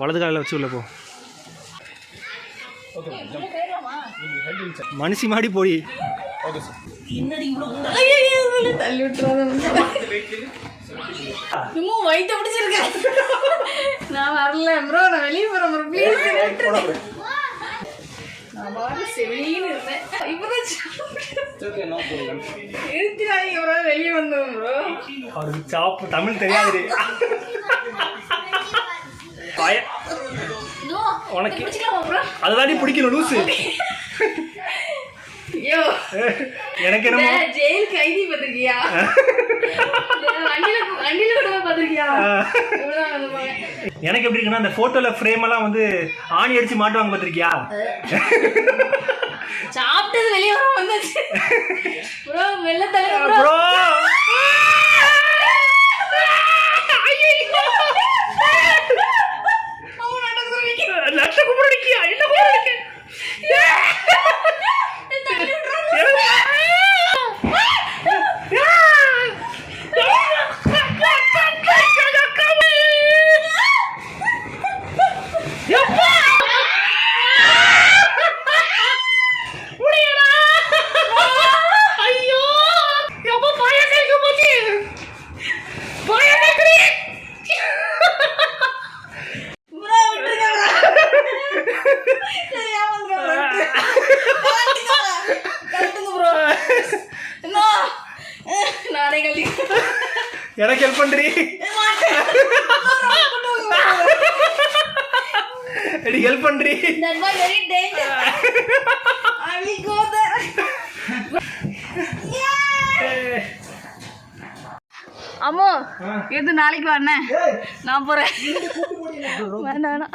வலது காலில் வச்சு உள்ள போ. மனுஷி மாடி போய் தள்ளி விட்டுறாத. வயிற்ற பிடிச்சிருக்கேன். நான் வரல ப்ரோ, நான் வெளியே போறேன் ப்ரோ, ப்ளீஸ். நான் பாட்டு செவிலின்னு இருந்தேன். இப்பதான் இருக்கிறாங்க ப்ரோ, வெளியே வந்தோம் ப்ரோ. அவருக்கு சாப்பு தமிழ் தெரியாது உனக்கு. அதுதாடி பிடிக்கணும் லூசு. எனக்கு என்ன ஜெயில் கைதி பார்த்திருக்கியா? வண்டியில கூட பார்த்திருக்கியா? எனக்கு எப்படி இருக்குன்னா அந்த போட்டோல ஃப்ரேம் எல்லாம் வந்து ஆணி அடிச்சு மாட்டுவாங்க பார்த்திருக்கியா? சாப்பிட்டது வெளியே வர வந்துச்சு ப்ரோ. மெல்ல தவிர ப்ரோ. எனக்கு ஹெல்ப் பண்றீ? ஹெல்ப் பண்றீ? அம்மோ எது நாளைக்கு வரேன், நான் போறேன். வேண்டாம்.